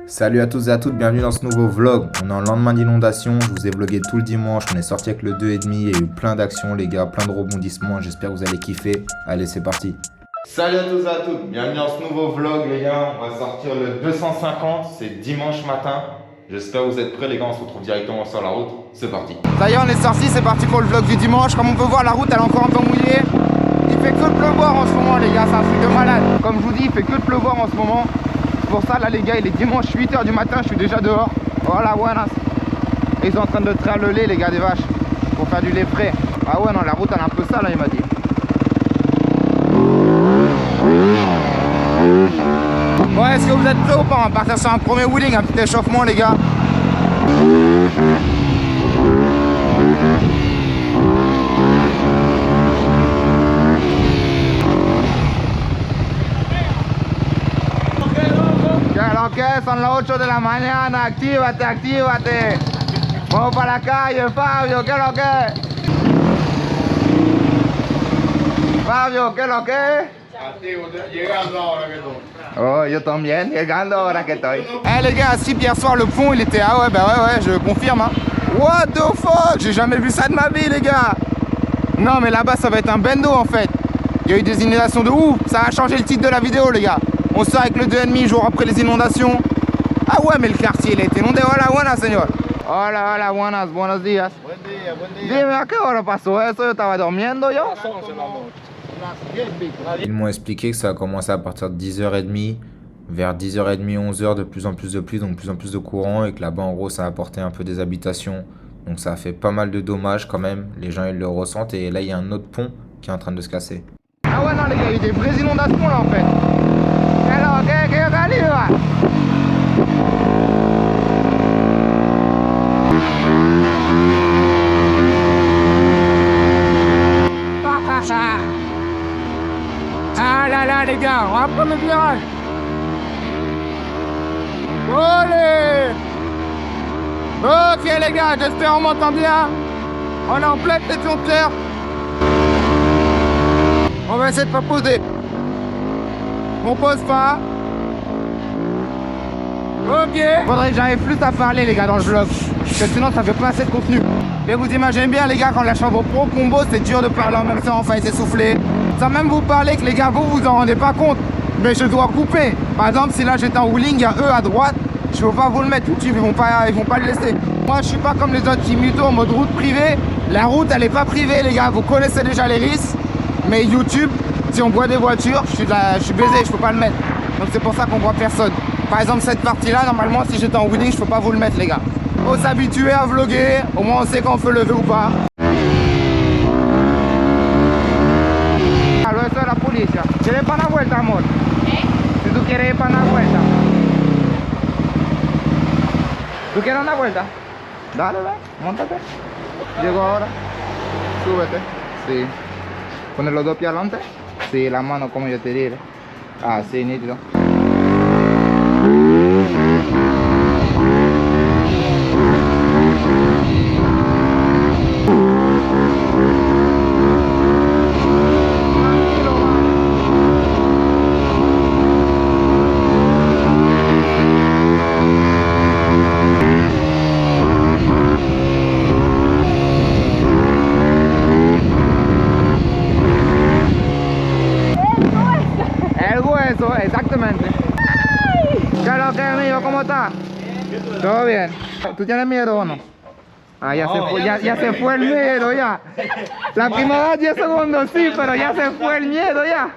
Salut à tous et à toutes, bienvenue dans ce nouveau vlog. On est en lendemain d'inondation, je vous ai vlogué tout le dimanche, on est sorti avec le 2,5, il y a eu plein d'actions les gars, plein de rebondissements, j'espère que vous allez kiffer. Allez, c'est parti. Salut à tous et à toutes, bienvenue dans ce nouveau vlog les gars, on va sortir le 250, c'est dimanche matin. J'espère que vous êtes prêts les gars, on se retrouve directement sur la route, c'est parti. Ça y est, on est sorti, c'est parti pour le vlog du dimanche. Comme on peut voir, la route elle est encore un peu mouillée. Il fait que pleuvoir en ce moment les gars, c'est un truc de malade. Comme je vous dis, il fait que pleuvoir en ce moment. Pour ça là les gars, il est dimanche 8h du matin, je suis déjà dehors. Voilà, buenas. Et ils sont en train de traire le lait les gars des vaches, pour faire du lait frais. Ah ouais non, la route elle est un peu sale là, il m'a dit. Bon, est-ce que vous êtes prêts ou pas? On va partir sur un premier wheeling, un petit échauffement les gars. ¿Qué son las 8 de la mañana? Actívate, actívate. Vamos para la calle, Fabio, ¿qué es lo que? Fabio, ¿qué es lo que? Activo, llegando ahora que estoy. Oh, yo también, llegando ahora que estoy. Eh les gars, si hier soir le pont il était... Ah ouais, bah ouais, je confirme hein. What the fuck? J'ai jamais vu ça de ma vie les gars. Non mais là-bas ça va être un bendo en fait. Il y a eu des inondations de ouf. Ça a changé le titre de la vidéo les gars. On sort avec le 2,5 jour après les inondations. Ah ouais, mais le quartier il a été inondé. Hola, buenas, señor. Hola, hola, buenas, buenos días. Buen día, buen día. Dime, ¿a qué hora pasó eso? Yo estaba durmiendo yo. Las 11 de la noche. Las 10 y pico. Ils m'ont expliqué que ça a commencé à partir de 10h30, vers 10h30, 11h, de plus en plus de pluie, donc de plus en plus de courant, et que là-bas en gros ça a apporté un peu des habitations. Donc ça a fait pas mal de dommages quand même, les gens ils le ressentent, et là il y a un autre pont qui est en train de se casser. Ah ouais, non, les gars, il y a eu des vraies inondations là en fait. Alors, qu'est-ce que là? Ah là là les gars, on va prendre le virage. Allez. Ok les gars, j'espère on m'entend bien. On est en pleine session de terre. On va essayer de pas poser. On pose pas. Ok. Faudrait que j'arrive plus à parler les gars dans le vlog, parce que sinon ça fait pas assez de contenu. Mais vous imaginez bien les gars, quand la chambre pro combo, c'est dur de parler en même temps, enfin s'essouffler. Sans même vous parler que les gars, vous en rendez pas compte. Mais je dois couper. Par exemple, si là j'étais en wheeling, il y a eux à droite, je peux pas vous le mettre. YouTube, ils vont pas le laisser. Moi je suis pas comme les autres qui muto en mode route privée. La route elle est pas privée les gars, vous connaissez déjà les risques. Mais YouTube, si on voit des voitures, je suis baisé, je peux pas le mettre. Donc c'est pour ça qu'on voit personne. Par exemple cette partie là, normalement si j'étais en wheeling, je peux pas vous le mettre les gars. Faut s'habituer à vlogger, au moins on sait quand on peut lever ou pas. Allo, eso es la policía. ¿Quieres ir para la vuelta, amor? Si tú quieres ir para la vuelta. ¿Tú quieres una vuelta? Dale, ve, montate. Llego ahora. Súbete. Sí. Poner los dos pies adelante. Sí, la mano como yo te diré. Ah, sí, nítido. El hueso, exactamente. ¿Qué es lo que es mío? ¿Cómo está? ¿Todo bien? ¿Tú tienes miedo o no? Ah, ya se fue, ya se fue el miedo ya. La primera 10 segundos sí, pero ya se fue el miedo ya.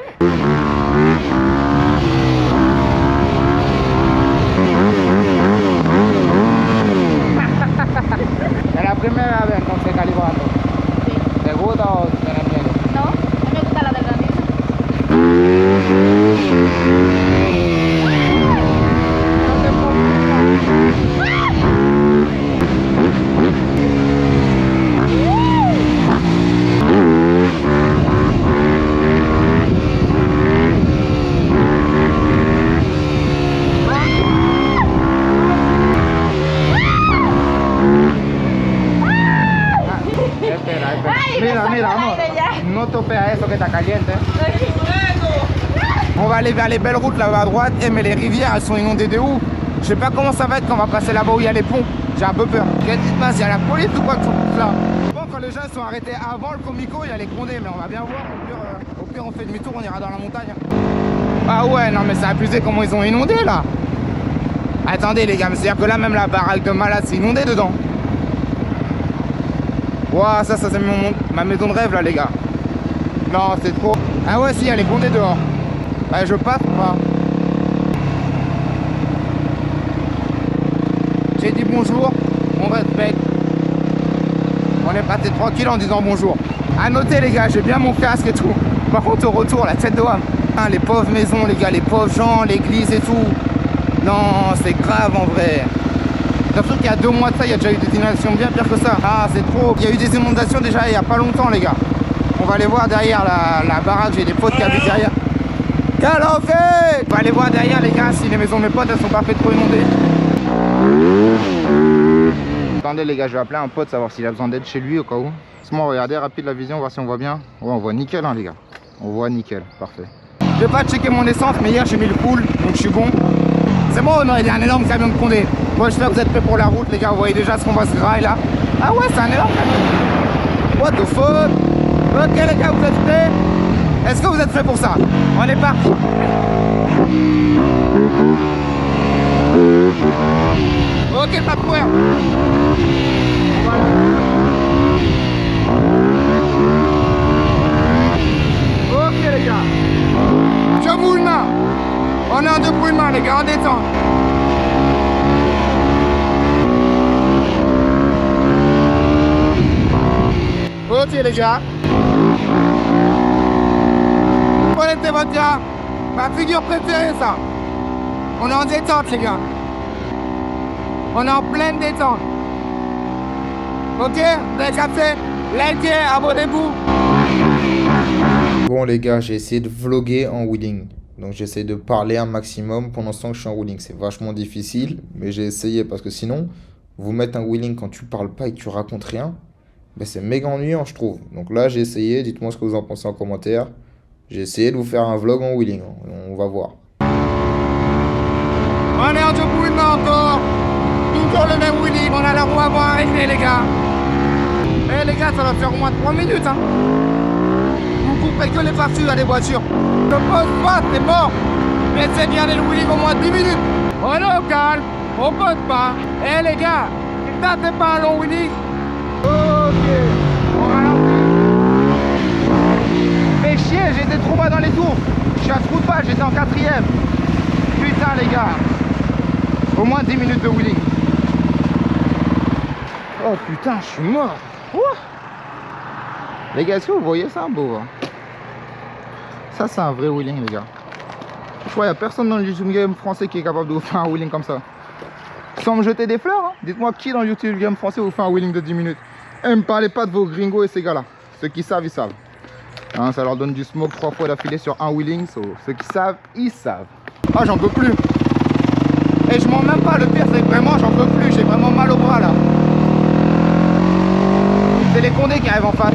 Es la primera vez entonces calibando. Sí. ¿Te gusta o tienes miedo? No, no me gusta la adrenalina. Mira, amor, no topea eso que está caliente. On va aller vers les belles routes là-bas à droite. Eh, mais les rivières elles sont inondées de ouf. Je sais pas comment ça va être quand on va passer là-bas où il y a les ponts. J'ai un peu peur. Dites-moi s'il y a la police ou quoi que ce soit là. Bon, quand les gens sont arrêtés avant le Comico, il y a les Condés, mais on va bien voir. Au pire, on fait demi-tour, on ira dans la montagne. Ah ouais, non mais c'est abusé comment ils ont inondé là. Attendez les gars, c'est-à-dire que là même la baraque de malade c'est inondé dedans. Ouah, ça c'est ma maison de rêve là les gars. Non, c'est trop. Ah ouais, si, il y a les Condés dehors. Bah je passe ou pas? J'ai dit bonjour, on respecte. On est passé tranquille en disant bonjour. À noter les gars, j'ai bien mon casque et tout. Par contre au retour, la tête de homme. Hein, les pauvres maisons les gars, les pauvres gens, l'église et tout. Non, c'est grave en vrai. Surtout qu'il y a 2 mois de ça, il y a déjà eu des inondations bien pires que ça. Ah, c'est trop. Il y a eu des inondations déjà il n'y a pas longtemps les gars. On va aller voir derrière la baraque, j'ai des potes qui habitent derrière. Quel enfer! On va aller voir derrière les gars si les maisons de mes potes elles sont pas faites trop inondées. Attendez les gars, je vais appeler un pote savoir s'il a besoin d'aide chez lui au cas où. Laisse-moi regarder rapide la vision, voir si on voit bien. Ouais, on voit nickel hein les gars. On voit nickel, parfait. Je vais pas checker mon essence, mais hier j'ai mis le full, donc je suis bon. C'est bon, non, il y a un énorme camion de Condé. Moi j'espère que vous êtes prêts pour la route les gars, vous voyez déjà ce qu'on va se grailler là. Ah ouais, c'est un énorme camion. What the fuck? Ok les gars, vous êtes prêts? Est-ce que vous êtes prêts pour ça? On est parti. Ok, pas de problème. Ok les gars. Je boule main. On est en 2 boules main les gars, en détente. Ok les gars. Prenez votre gars. Ma figure préférée ça. On est en détente les gars. On est en pleine détente. Ok, vous avez capté? Likez, abonnez-vous. Bon les gars, j'ai essayé de vlogger en wheeling. Donc j'essaie de parler un maximum pendant ce temps que je suis en wheeling. C'est vachement difficile, mais j'ai essayé parce que sinon, vous mettre un wheeling quand tu parles pas et que tu racontes rien, ben c'est méga ennuyant je trouve. Donc là j'ai essayé, dites-moi ce que vous en pensez en commentaire. J'ai essayé de vous faire un vlog en wheeling, on va voir. On est en debout encore. Toujours le même wheeling, on a la roue avant arrivée les gars. Eh les gars, ça va faire au moins 3 minutes hein. Vous couperez que les pare-feux à des voitures. Ne pose pas, c'est mort. Mais essayez de garder le wheeling au moins 10 minutes. On est au calme, on pose pas. Eh les gars, ça c'est pas un long wheeling. Ok, on ralentit. Fais chier, j'étais trop bas dans les tours. Je suis à ce coup de pas, j'étais en 4ème. Putain les gars. Au moins 10 minutes de wheeling. Oh putain, je suis mort. Ouh. Les gars, est-ce que vous voyez ça beau hein? Ça c'est un vrai wheeling les gars. Je crois qu'il n'y a personne dans le YouTube Game français qui est capable de vous faire un wheeling comme ça. Sans me jeter des fleurs hein. Dites-moi qui dans le YouTube Game français vous fait un wheeling de 10 minutes. Et me parlez pas de vos gringos et ces gars là. Ceux qui savent, ils savent hein, ça leur donne du smoke 3 fois d'affilée sur un wheeling. Ceux qui savent, ils savent. Ah j'en peux plus. Et je mens même pas, le pire c'est que vraiment j'en peux plus. J'ai vraiment mal au bras là. C'est les Condés qui arrivent en face.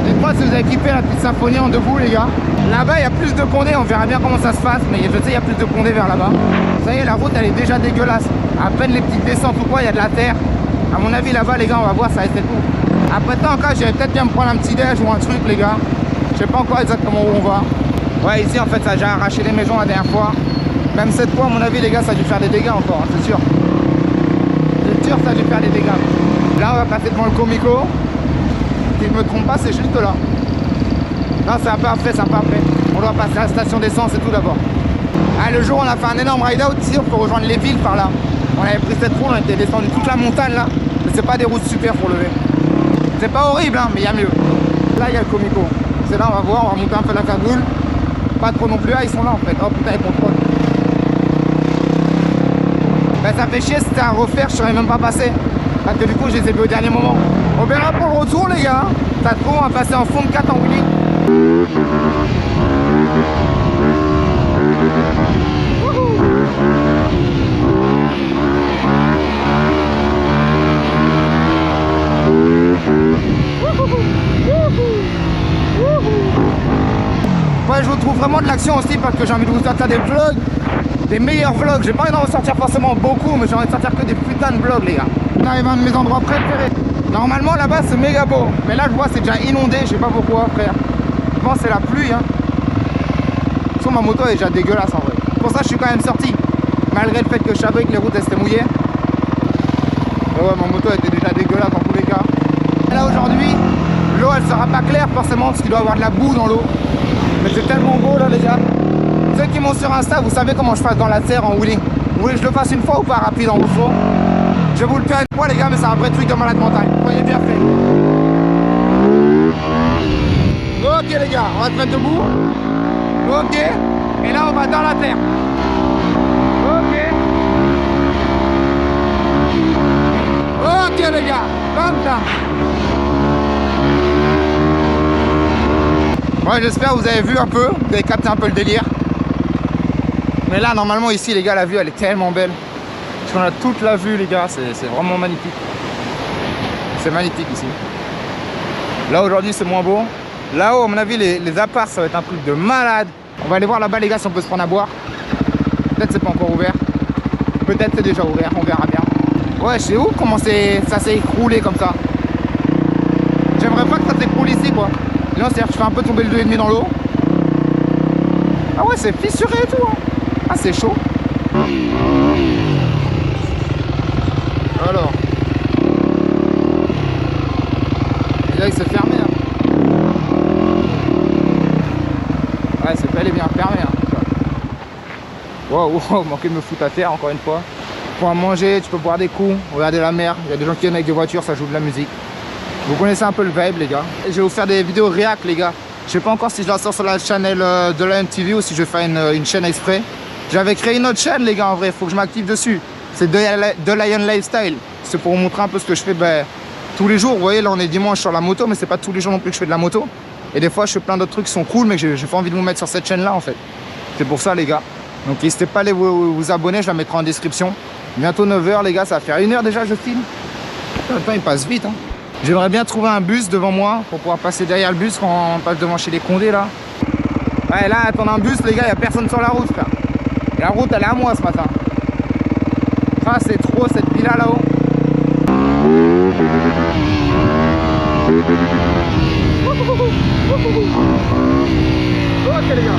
Dites-moi si vous avez kiffé la petite symphonie en debout les gars. Là-bas il y a plus de Condés, on verra bien comment ça se passe. Mais je sais il y a plus de Condés vers là-bas. Ça y est, la route elle est déjà dégueulasse. À peine les petites descentes ou quoi, il y a de la terre. À mon avis là-bas les gars, on va voir, ça va être le coup. Après tant encore, j'irai peut-être bien me prendre un petit déj ou un truc les gars. Je sais pas encore exactement où on va. Ouais ici en fait ça a déjà arraché les maisons la dernière fois. Même cette fois à mon avis les gars ça a dû faire des dégâts encore, hein, c'est sûr. C'est sûr ça a dû faire des dégâts. Là on va passer devant le Comico. Si je me trompe pas c'est juste là. Non c'est un peu après, c'est un peu après. On doit passer à la station d'essence et tout d'abord. Ah, le jour on a fait un énorme ride out ici pour rejoindre les villes par là. On avait pris cette route, on était descendu toute la montagne là. Mais c'est pas des routes super pour lever. C'est pas horrible hein, mais il y a mieux. Là il y a le Comico. C'est là on va voir, on va monter un peu la cagoule. Pas trop non plus, ah ils sont là en fait. Oh putain ils contrôlent. Ben ça fait chier, c'était à refaire, je serais même pas passé. Parce que du coup je les ai vus au dernier moment. On verra pour le retour les gars. Ça se trouve on va passer en fond de 4 en wheeling. Ouais, je vous trouve vraiment de l'action aussi parce que j'ai envie de vous sortir des vlogs, des meilleurs vlogs. J'ai pas envie d'en sortir forcément beaucoup, mais j'ai envie de sortir que des putains de vlogs, les gars. On arrive à un de mes endroits préférés. Normalement, là-bas, c'est méga beau. Mais là, je vois, c'est déjà inondé. Je sais pas pourquoi, frère. Je pense que c'est la pluie, hein. Sur ma moto, elle est déjà dégueulasse, en vrai. Pour ça, je suis quand même sorti. Malgré le fait que je savais que les routes, elles étaient mouillées. Mais ouais, ma moto, elle était déjà dégueulasse dans tous les cas. Et là, aujourd'hui, l'eau, elle sera pas claire, forcément, parce qu'il doit y avoir de la boue dans l'eau. Mais c'est tellement beau, là, les gars. Ceux qui m'ont sur Insta, vous savez comment je passe dans la terre en wheeling. Vous voulez que je le fasse une fois ou pas rapide en off-road? Je vais vous le faire une fois, les gars, mais c'est un vrai truc de malade montagne. Voyez bien fait. Ok, les gars, on va se mettre debout. Ok. Et là, on va dans la terre. Ok. Ok, les gars, comme ça. Ouais, j'espère que vous avez vu un peu, vous avez capté un peu le délire. Mais là, normalement, ici, les gars, la vue, elle est tellement belle. Parce qu'on a toute la vue, les gars, c'est vraiment magnifique. C'est magnifique ici. Là, aujourd'hui, c'est moins beau. Là-haut, à mon avis, les apparts, ça va être un truc de malade. On va aller voir là-bas, les gars, si on peut se prendre à boire. Peut-être c'est pas encore ouvert. Peut-être c'est déjà ouvert, on verra bien. Ouais, je sais où comment ça s'est écroulé comme ça. J'aimerais pas que ça s'écroule ici, quoi. Là, c'est-à-dire que je fais un peu tomber le 2,5 dans l'eau. Ah ouais, c'est fissuré et tout, hein. Ah, c'est chaud. Alors. Et là, il s'est fermé, hein. Ouais, c'est bel et bien fermé, hein. Wow, manqué de me foutre à terre, encore une fois. Pour à manger, tu peux boire des coups, regarder la mer. Il y a des gens qui viennent avec des voitures, ça joue de la musique. Vous connaissez un peu le vibe, les gars. Et je vais vous faire des vidéos réac, les gars. Je sais pas encore si je la sors sur la chaîne de la MTV ou si je vais faire une chaîne exprès. J'avais créé une autre chaîne, les gars, en vrai. Faut que je m'active dessus. C'est The Lion Lifestyle. C'est pour vous montrer un peu ce que je fais tous les jours. Vous voyez, là, on est dimanche sur la moto, mais c'est pas tous les jours non plus que je fais de la moto. Et des fois, je fais plein d'autres trucs qui sont cool, mais j'ai pas envie de vous mettre sur cette chaîne-là, en fait. C'est pour ça, les gars. Donc, n'hésitez pas à aller vous abonner. Je la mettrai en description. Bientôt 9h, les gars. Ça va faire 1 heure déjà, je filme. Le temps, il passe vite, hein. J'aimerais bien trouver un bus devant moi pour pouvoir passer derrière le bus quand on passe devant chez les Condés là. Ouais, là, attendre un bus, les gars, il n'y a personne sur la route, frère. Et la route, elle est à moi ce matin. Ça, c'est trop cette villa là-haut. Ok, les gars.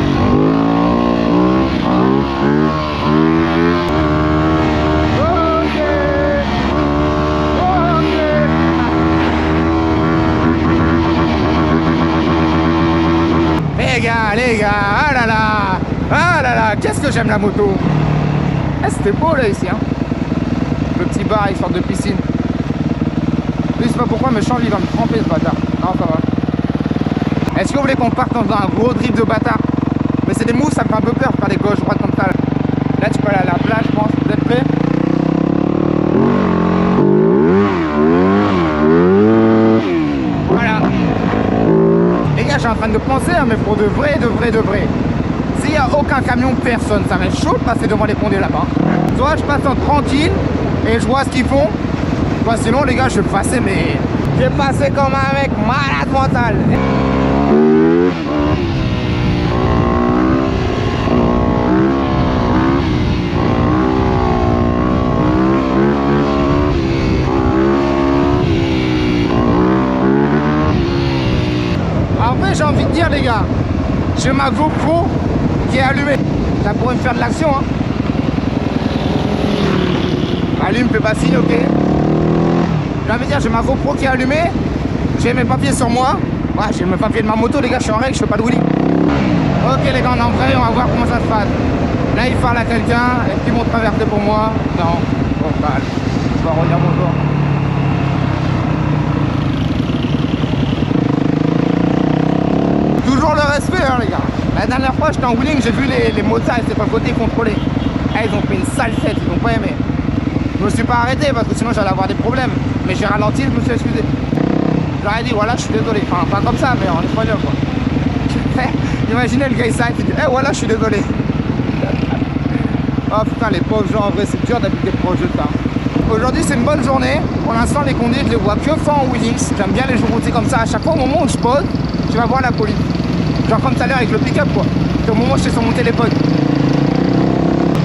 Les gars, ah là là, qu'est-ce que j'aime la moto. Ah, c'était beau là ici, hein. Le petit bar avec sorte de piscine. Je sais pas pourquoi, mais Charles il va me tremper ce bâtard. Non, ça va. Est-ce que vous voulez qu'on parte dans un gros drift de bâtard? Mais c'est des moves, ça me fait un peu peur de faire des gauches droites comme ça. Là tu peux aller à la plage, je pense. Vous êtes prêts? Voilà. Les gars, je suis en train de penser, hein, mais pour de vrai. S'il n'y a aucun camion, personne, ça va être chaud de passer devant les Condés là-bas. Soit je passe en tranquille et je vois ce qu'ils font. Soit sinon, les gars, je vais passer, mais je vais passer comme un mec malade mental. En vrai, j'ai envie de dire, les gars, j'ai ma GoPro qui est allumée. Ça pourrait me faire de l'action, hein. Allume, fais pas signe, ok. J'ai envie de dire, j'ai ma GoPro qui est allumée. J'ai mes papiers sur moi. Ouais, j'ai mes papiers de ma moto, les gars, je suis en règle, je fais pas de wheelie. Ok, les gars, on est en vrai, on va voir comment ça se passe. Là, il parle à quelqu'un. Est-ce qu'ils vont traverser pour moi? Non. Bon, bah, je vais revenir mon tour. Toujours le respect, hein, les gars. La dernière fois, j'étais en wheeling, j'ai vu les motards, ils étaient pas côté contrôlés. Ah, ils ont fait une sale fête, ils ont pas aimé. Je me suis pas arrêté parce que sinon j'allais avoir des problèmes. Mais j'ai ralenti, je me suis excusé. Je leur ai dit, voilà, je suis désolé. Enfin, pas comme ça, mais en espagnol, quoi. Imaginez le gars, il s'arrête, il dit, eh, voilà, je suis désolé. Oh putain, les pauvres gens, en vrai, c'est dur d'habiter proche de ça. Aujourd'hui, c'est une bonne journée. Pour l'instant, les Condés, je les vois que faire en wheeling. J'aime bien les jours routiers comme ça. À chaque fois, au moment où je pose, tu vas voir la police. Genre comme tout à l'heure avec le pick-up quoi. Au moment où j'étais sur mon téléphone.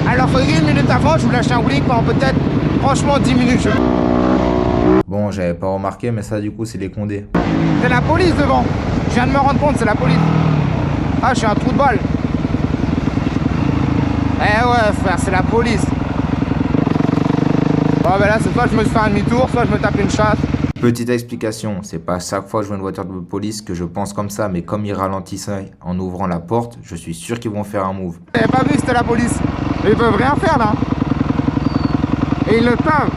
Alors faudrait 1 minute avant, je vous lâche un blink pendant peut-être, franchement 10 minutes. Bon, j'avais pas remarqué, mais ça du coup c'est les Condés. C'est la police devant. Je viens de me rendre compte, c'est la police. Ah, je suis un trou de balle. Eh ouais frère, c'est la police. Bon ben là c'est soit je me fais un demi-tour, soit je me tape une chasse. Petite explication, c'est pas à chaque fois que je vois une voiture de police que je pense comme ça, mais comme ils ralentissaient en ouvrant la porte, je suis sûr qu'ils vont faire un move. J'avais pas vu que c'était la police. Ils peuvent rien faire là. Et ils le savent.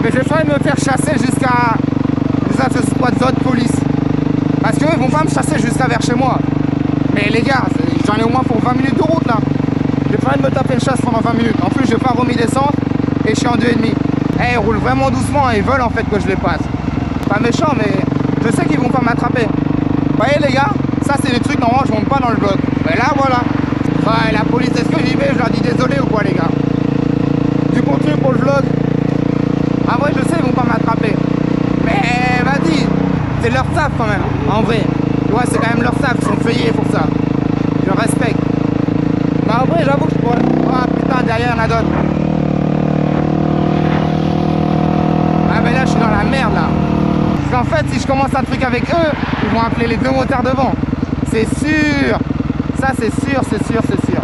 Mais je vais me faire chasser jusqu'à ce squad zone police. Parce qu'eux ils vont pas me chasser jusqu'à vers chez moi. Mais les gars, j'en ai au moins pour 20 minutes de route là. J'ai pas envie de me taper une chasse pendant 20 minutes. En plus j'ai pas remis d'essence et je suis en 2,5. Eh, ils roulent vraiment doucement et ils veulent en fait que je les passe. Pas méchant mais je sais qu'ils vont pas m'attraper. Vous voyez les gars, ça c'est des trucs normalement je monte pas dans le bloc. Mais là voilà. Ouais, la police, est-ce que j'y vais? Je leur dis désolé ou quoi les gars? Du contenu pour le vlog. Ah ouais, je sais, ils vont pas m'attraper. Mais vas-y, c'est leur taf quand même, en vrai. Ouais, c'est quand même leur taf, ils sont payés pour ça. Je respecte. Mais en vrai, j'avoue que je pourrais... Oh putain, derrière, il y en a d'autres. Ah mais là, je suis dans la merde là. Parce qu'en fait, si je commence un truc avec eux, ils vont appeler les 2 motards devant. C'est sûr. Ça c'est sûr, c'est sûr, c'est sûr.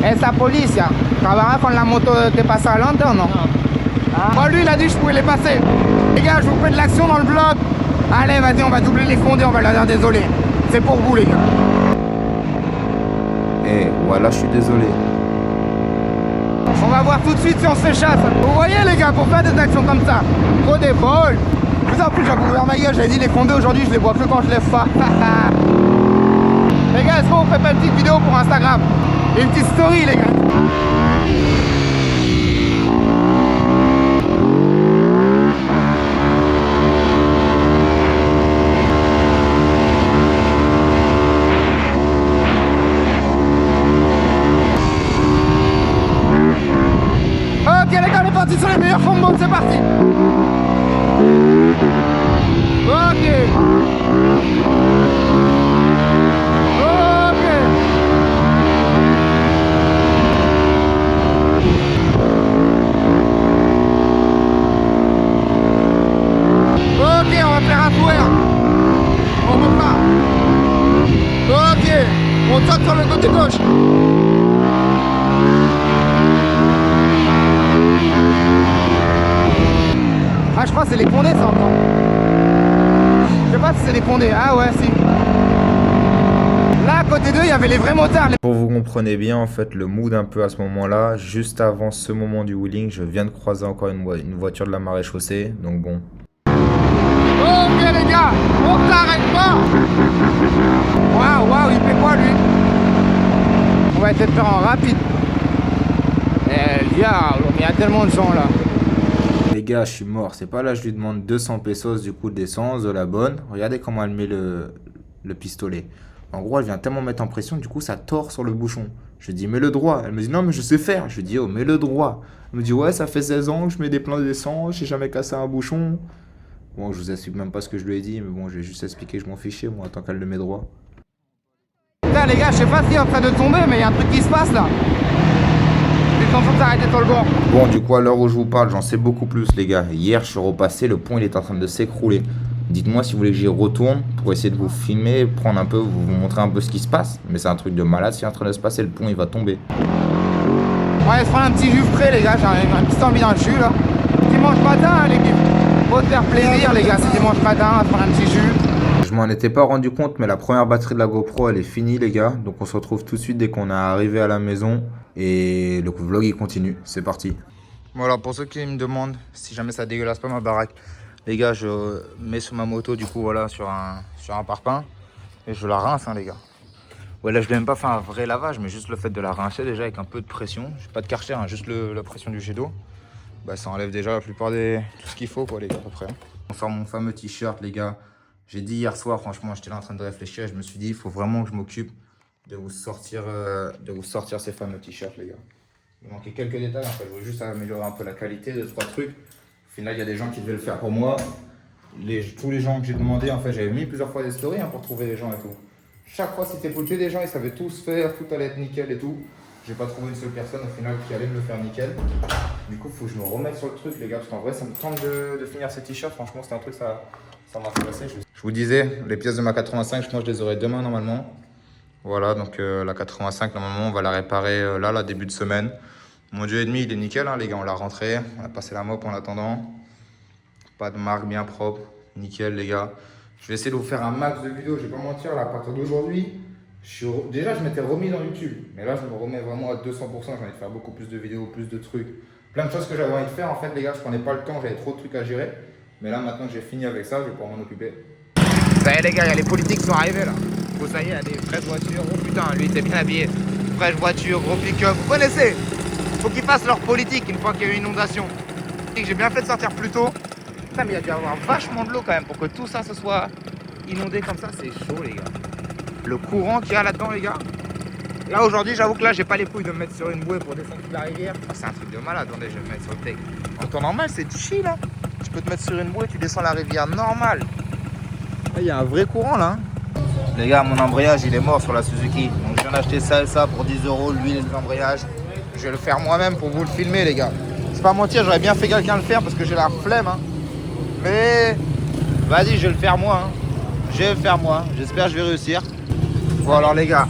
Et sa police, ya. Trabaja con la moto que pasa adelante ou non? Bon, lui il a dit que je pouvais les passer. Les gars, je vous fais de l'action dans le vlog. Allez, vas-y, on va doubler les Condés, on va leur dire désolé. C'est pour vous les gars. Eh, voilà, je suis désolé. On va voir tout de suite si on se fait chasse. Vous voyez les gars, pour faire des actions comme ça, trop d'épaule. En plus, j'ai ouvert ma gueule, j'avais dit les Condés aujourd'hui, je les vois que quand je lève pas. Les gars, est-ce qu'on fait pas une petite vidéo pour Instagram? Une petite story les gars. Ok les gars, on est parti sur les meilleurs combos, c'est parti. Ok. Ok, on va faire un tour. On peut pas. Ok, on saute sur le côté gauche. Ah, je crois que c'est les Condés ça encore. Je sais pas si c'est les Condés. Ah ouais, si. Là, à côté d'eux, il y avait les vrais motards. Pour vous compreniez bien, en fait, le mood un peu à ce moment-là, juste avant ce moment du wheeling, je viens de croiser encore une voiture de la marée chaussée, donc bon. Ok les gars, on s'arrête pas. Waouh, waouh, il fait quoi lui? On va essayer de faire en rapide. Eh diable, mais il y a tellement de gens là. Les gars, je suis mort. C'est pas là, je lui demande 200 pesos du coup d'essence, de la bonne. Regardez comment elle met le pistolet. En gros, elle vient tellement mettre en pression, du coup, ça tord sur le bouchon. Je lui dis, mets le droit. Elle me dit, non, mais je sais faire. Je lui dis, oh, mets le droit. Elle me dit, ouais, ça fait 16 ans que je mets des pleins d'essence, j'ai jamais cassé un bouchon. Bon, je vous explique même pas ce que je lui ai dit, mais bon, je vais juste expliquer que je m'en fichais, moi, tant qu'elle le met droit. Putain, les gars, je sais pas s'il est en train de tomber, mais il y a un truc qui se passe là. Ils sont en train de s'arrêter sur le bord. Bon, du coup, à l'heure où je vous parle, j'en sais beaucoup plus, les gars. Hier, je suis repassé, le pont, il est en train de s'écrouler. Dites-moi si vous voulez que j'y retourne pour essayer de vous filmer, prendre un peu, vous montrer un peu ce qui se passe. Mais c'est un truc de malade, c'est en train de se passer, le pont, il va tomber. On va se prendre un petit jus frais, les gars. J'ai un petit envie d'un jus là. Dimanche matin, l'équipe. Faut te faire plaisir, les gars. C'est dimanche matin, on va se prendre un petit jus. Je m'en étais pas rendu compte, mais la première batterie de la GoPro, elle est finie, les gars. Donc on se retrouve tout de suite dès qu'on est arrivé à la maison. Et le vlog, il continue. C'est parti. Voilà, pour ceux qui me demandent si jamais ça dégueulasse pas ma baraque. Les gars, je mets sur ma moto, du coup, voilà, sur un parpaing. Et je la rince, hein, les gars. Ouais, là, je vais même pas faire un vrai lavage, mais juste le fait de la rincer déjà avec un peu de pression. J'ai pas de karcher, hein, juste la pression du jet d'eau. Bah, ça enlève déjà la plupart tout ce qu'il faut, quoi, les gars, à peu près. On sort mon fameux t-shirt, les gars. J'ai dit hier soir, franchement, j'étais là en train de réfléchir et je me suis dit, il faut vraiment que je m'occupe de vous sortir ces fameux t-shirts, les gars. Il manquait quelques détails, en fait. Je voulais juste améliorer un peu la qualité de 3 trucs. Au final, il y a des gens qui devaient le faire pour moi. tous les gens que j'ai demandé, en fait, j'avais mis plusieurs fois des stories pour trouver les gens et tout. Chaque fois, c'était cool. Les gens, ils savaient tous faire, tout allait être nickel et tout. J'ai pas trouvé une seule personne au final qui allait me le faire nickel. Du coup, faut que je me remette sur le truc, les gars, parce qu'en vrai, ça me tente de finir ces t-shirts. Franchement, c'est un truc, ça m'intéressait. Je vous disais, les pièces de ma 85, je les aurai demain normalement. Voilà, donc la 85, normalement, on va la réparer là, début de semaine. Mon 2,5, il est nickel, hein, les gars, on l'a rentré. On a passé la mop en attendant. Pas de marque, bien propre. Nickel, les gars. Je vais essayer de vous faire un max de vidéos. Je vais pas mentir, là, à partir d'aujourd'hui, déjà, je m'étais remis dans YouTube. Mais là, je me remets vraiment à 200%. J'ai envie de faire beaucoup plus de vidéos, plus de trucs. Plein de choses que j'avais envie de faire. En fait, les gars, je prenais pas le temps. J'avais trop de trucs à gérer. Mais là, maintenant que j'ai fini avec ça, je vais pouvoir m'en occuper. Ça y est, les gars, il y a les politiques qui sont arrivés, là. Oh, ça y est, il y a des vraies voitures. Oh putain, lui, il était bien habillé. Fraîche voiture, gros pick-up. Vous connaissez? Faut qu'ils fassent leur politique une fois qu'il y a eu une inondation. J'ai bien fait de sortir plus tôt. Putain, mais il y a dû y avoir vachement de l'eau quand même pour que tout ça se soit inondé comme ça. C'est chaud, les gars. Le courant qu'il y a là-dedans, les gars. Là, aujourd'hui, j'avoue que là, j'ai pas les couilles de me mettre sur une bouée pour descendre toute la rivière. Ah, c'est un truc de malade. Attendez, je vais me mettre sur le tech. En temps normal, c'est chill, là. Tu peux te mettre sur une bouée, tu descends la rivière normale. Il y a un vrai courant, là. Les gars, mon embrayage, il est mort sur la Suzuki. Donc, je viens d'acheter ça et ça pour 10 €, l'huile d'embrayage. Je vais le faire moi-même pour vous le filmer, les gars. C'est pas mentir, j'aurais bien fait quelqu'un le faire parce que j'ai la flemme, hein. Mais vas-y, je vais le faire moi, hein. Je vais le faire moi. J'espère que je vais réussir. Bon, alors, les gars,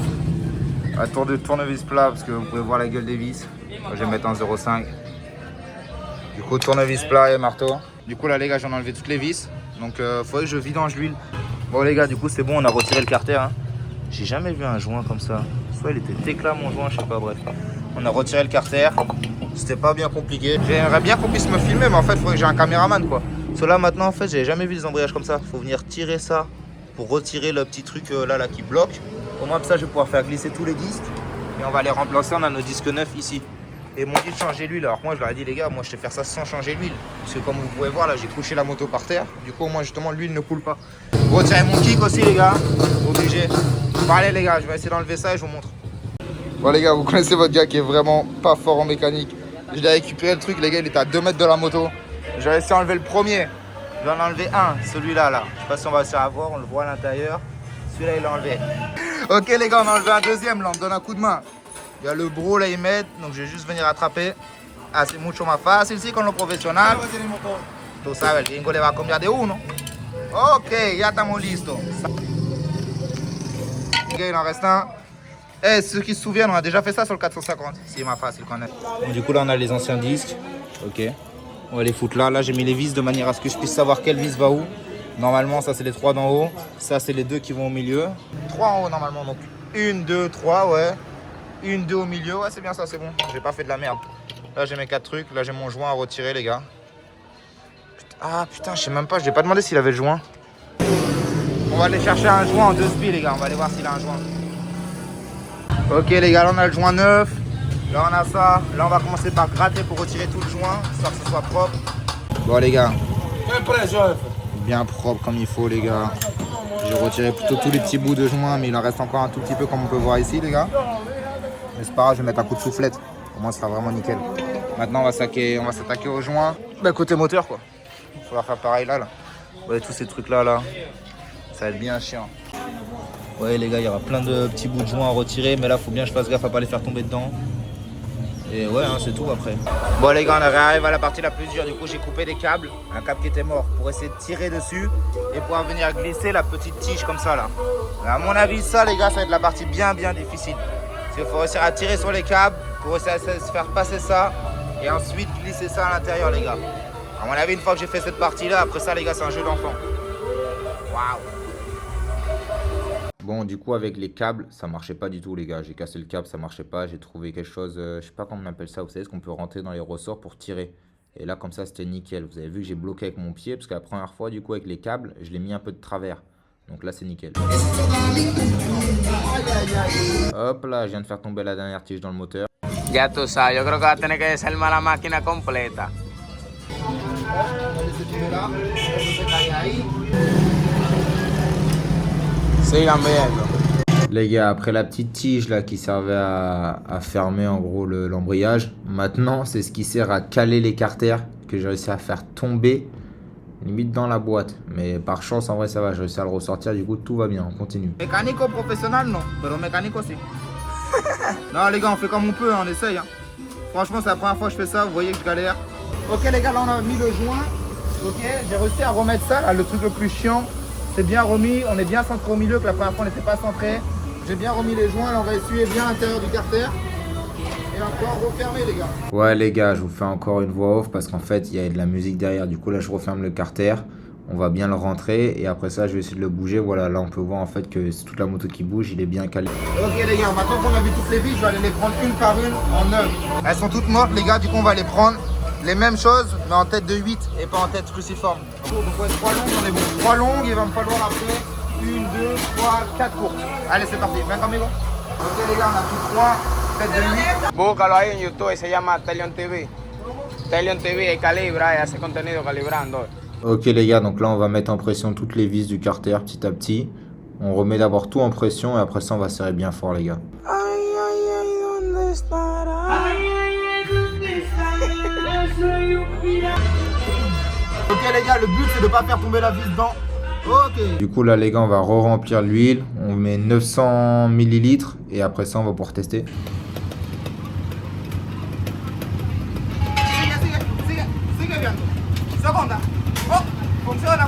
à tour de tournevis plat parce que vous pouvez voir la gueule des vis. Moi, je vais mettre en 0,5. Du coup, tournevis plat et marteau. Du coup, là, les gars, j'en ai enlevé toutes les vis. Donc, faudrait que je vidange l'huile. Bon, les gars, du coup, c'est bon, on a retiré le carter, hein. J'ai jamais vu un joint comme ça. Soit il était éclat, mon joint, je sais pas, bref. On a retiré le carter. C'était pas bien compliqué. J'aimerais bien qu'on puisse me filmer, mais en fait, il faudrait que j'ai un caméraman, quoi. Cela, maintenant, en fait, j'avais jamais vu des embrayages comme ça. Faut venir tirer ça pour retirer le petit truc là qui bloque. Au moins, comme ça, je vais pouvoir faire glisser tous les disques. Et on va les remplacer. On a nos disques neufs ici. Et ils m'ont dit de changer l'huile. Alors moi je leur ai dit les gars, moi je sais faire ça sans changer l'huile. Parce que comme vous pouvez voir là, j'ai couché la moto par terre. Du coup moi justement l'huile ne coule pas. Retirez mon kick aussi les gars. Obligé. Bon allez les gars, je vais essayer d'enlever ça et je vous montre. Bon les gars, vous connaissez votre gars qui est vraiment pas fort en mécanique. Je l'ai récupéré le truc, les gars, il était à 2 mètres de la moto. J'ai réussi à enlever le premier. Je vais en enlever un, celui-là là. Je sais pas si on va se faire avoir, on le voit à l'intérieur. Celui-là il est enlevé. Ok les gars, on a enlevé un deuxième là, on me donne un coup de main. Il y a le bro là, il m'aide, donc je vais juste venir attraper. Ah, c'est mucho más fácil, sí, con lo profesional. Tú sabes, el gringo le va a cambiar de uno. Ok, ya estamos listos. Ok, il en reste un. Eh, ceux qui se souviennent, on a déjà fait ça sur le 450. C'est más facile quand même. Bon, du coup, là, on a les anciens disques. Ok. On va les foutre là. Là, j'ai mis les vis de manière à ce que je puisse savoir quelle vis va où. Normalement, ça, c'est les 3 d'en haut. Ça, c'est les 2 qui vont au milieu. 3 en haut, normalement. Donc, 1, 2, 3, ouais. 1, 2 au milieu, ouais c'est bien ça, c'est bon. J'ai pas fait de la merde. Là j'ai mes 4 trucs, là j'ai mon joint à retirer les gars. Ah putain, je sais même pas, je lui ai pas demandé s'il avait le joint. On va aller chercher un joint en 2 spies les gars, on va aller voir s'il a un joint. Ok les gars, là on a le joint neuf. Là on a ça. Là on va commencer par gratter pour retirer tout le joint, histoire que ce soit propre. Bon les gars. Bien propre comme il faut les gars. J'ai retiré plutôt tous les petits bouts de joint, mais il en reste encore un tout petit peu comme on peut voir ici les gars. Mais c'est pas grave, je vais mettre un coup de soufflette. Au moins, ce sera vraiment nickel. Maintenant, on va s'attaquer au joint. Bah, côté moteur, quoi. Il faudra faire pareil là. Ouais, tous ces trucs-là, là. Ça va être bien chiant. Ouais, les gars, il y aura plein de petits bouts de joint à retirer. Mais là, faut bien que je fasse gaffe à pas les faire tomber dedans. Et ouais, hein, c'est tout après. Bon, les gars, on arrive à la partie la plus dure. Du coup, j'ai coupé des câbles. Un câble qui était mort pour essayer de tirer dessus et pouvoir venir glisser la petite tige comme ça, là. À mon avis, ça, les gars, ça va être la partie bien difficile. Il faut réussir à tirer sur les câbles, pour réussir à se faire passer ça et ensuite glisser ça à l'intérieur les gars. À mon avis, une fois que j'ai fait cette partie là, après ça les gars c'est un jeu d'enfant. Waouh. Bon du coup avec les câbles ça marchait pas du tout les gars. J'ai cassé le câble, ça marchait pas. J'ai trouvé quelque chose, je sais pas comment on appelle ça, vous savez ce qu'on peut rentrer dans les ressorts pour tirer. Et là comme ça c'était nickel. Vous avez vu que j'ai bloqué avec mon pied parce que la première fois du coup avec les câbles je l'ai mis un peu de travers. Donc là c'est nickel. Hop là, je viens de faire tomber la dernière tige dans le moteur. Ya tú sabes, yo creo que va a tener que desarmar la máquina completa. Sigan viendo. Les gars, après la petite tige là qui servait à fermer en gros l'embrayage, maintenant c'est ce qui sert à caler les carters que j'ai réussi à faire tomber. limite dans la boîte. Mais par chance, en vrai, ça va. Je réussi à le ressortir. Du coup, tout va bien. On continue. Mécanico professionnel, non. Pero mécanico, si. Non, les gars, on fait comme on peut, hein, on essaye. Hein. Franchement, c'est la première fois que je fais ça. Vous voyez que je galère. Ok, les gars, là, on a mis le joint. Ok, j'ai réussi à remettre ça. Là, le truc le plus chiant, c'est bien remis. On est bien centré au milieu, que la première fois, on n'était pas centré. J'ai bien remis les joints. Là, on va essuyer bien l'intérieur du carter. Et encore refermer, les gars. Ouais, les gars, je vous fais encore une voix off parce qu'en fait, il y a de la musique derrière. Du coup, là, je referme le carter. On va bien le rentrer et après ça, je vais essayer de le bouger. Voilà, là, on peut voir en fait que c'est toute la moto qui bouge. Il est bien calé. Ok, les gars, maintenant qu'on a vu toutes les vis, je vais aller les prendre une par une en neuve. Elles sont toutes mortes, les gars. Du coup, on va les prendre les mêmes choses, mais en tête de 8 et pas en tête cruciforme. Donc, ouais, 3 longues, on est bon. 3 longues, il va me falloir après 1, 2, 3, 4 courtes. Allez, c'est parti. Ven conmigo. Ok, les gars, on a pris 3 têtes de 8. Búscalo ahí en YouTube, se llama Telion TV. Telion TV calibra y hace contenido calibrando. Ok, les gars, donc là, on va mettre en pression toutes les vis du carter petit à petit. On remet d'abord tout en pression et après ça, on va serrer bien fort, les gars. Ok, les gars, le but, c'est de pas faire tomber la vis dedans. Ok. Du coup, là, les gars, on va re-remplir l'huile. On met 900 ml et après ça, on va pouvoir tester. Sigue bien. Seconde. Oh, fonctionne.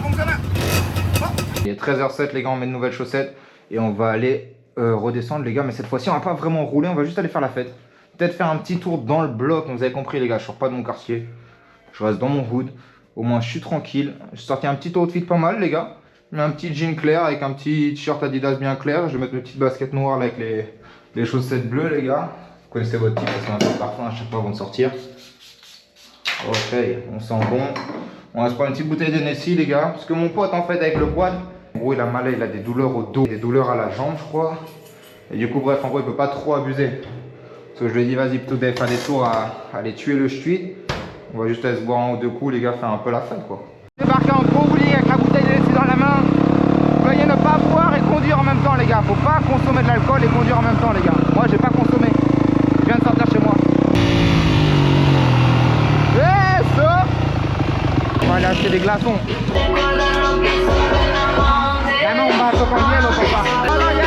Oh. Il est 13h07, les gars, on met de nouvelles chaussettes et on va aller redescendre, les gars. Mais cette fois-ci, on va pas vraiment rouler, on va juste aller faire la fête. Peut-être faire un petit tour dans le bloc. Vous avez compris, les gars, je sors pas de mon quartier. Je reste dans mon hood. Au moins, je suis tranquille. J'ai sorti un petit outfit pas mal, les gars. J'ai mis un petit jean clair avec un petit t-shirt Adidas bien clair. Je vais mettre mes petites baskets noires là, avec les chaussettes bleues, les gars. Vous connaissez votre type parce qu'on a un peu de parfum à chaque fois avant de sortir. Ok, on sent bon. On va se prendre une petite bouteille de Nessie, les gars. Parce que mon pote, en fait, avec le quad, en gros, il a mal, il a des douleurs au dos, des douleurs à la jambe, je crois. Et du coup, bref, en gros, il peut pas trop abuser. Parce que je lui ai dit, vas-y, plutôt d'aller faire des tours à aller tuer le stuit. On va juste aller se boire un ou deux coups, les gars, faire un peu la fête, quoi. Débarquer en gros roulis avec la bouteille de Nessie dans la main. Veuillez ne pas boire et conduire en même temps, les gars. Faut pas consommer de l'alcool et conduire en même temps, les gars. Moi, j'ai pas consommé. Je viens de sortir chez moi. On va aller acheter des glaçons. Ah non, on va tocar en hielo, papa. Non, non, ya.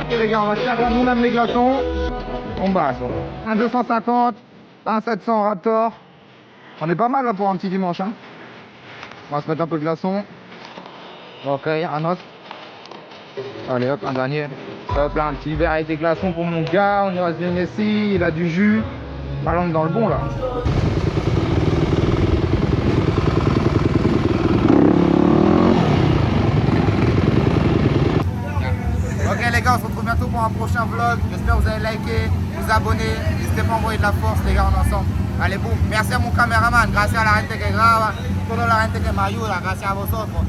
Ok, les gars, on va faire nous-mêmes les glaçons. On base. Un 250, un 700 Raptor. On est pas mal là pour un petit dimanche. Hein. On va se mettre un peu de glaçons. Ok, un autre. Allez hop, un dernier. Hop là, un petit verre avec des glaçons pour mon gars. On y reste bien ici, il a du jus. Allons dans le bon là. Ok les gars, on se retrouve bientôt pour un prochain vlog. J'espère que vous allez liker, vous abonner. N'hésitez pas à envoyer de la force les gars, on est ensemble. Allez boum, merci à mon caméraman, gracias a la gente que graba, toda la gente que me ayuda, gracias a vosotros.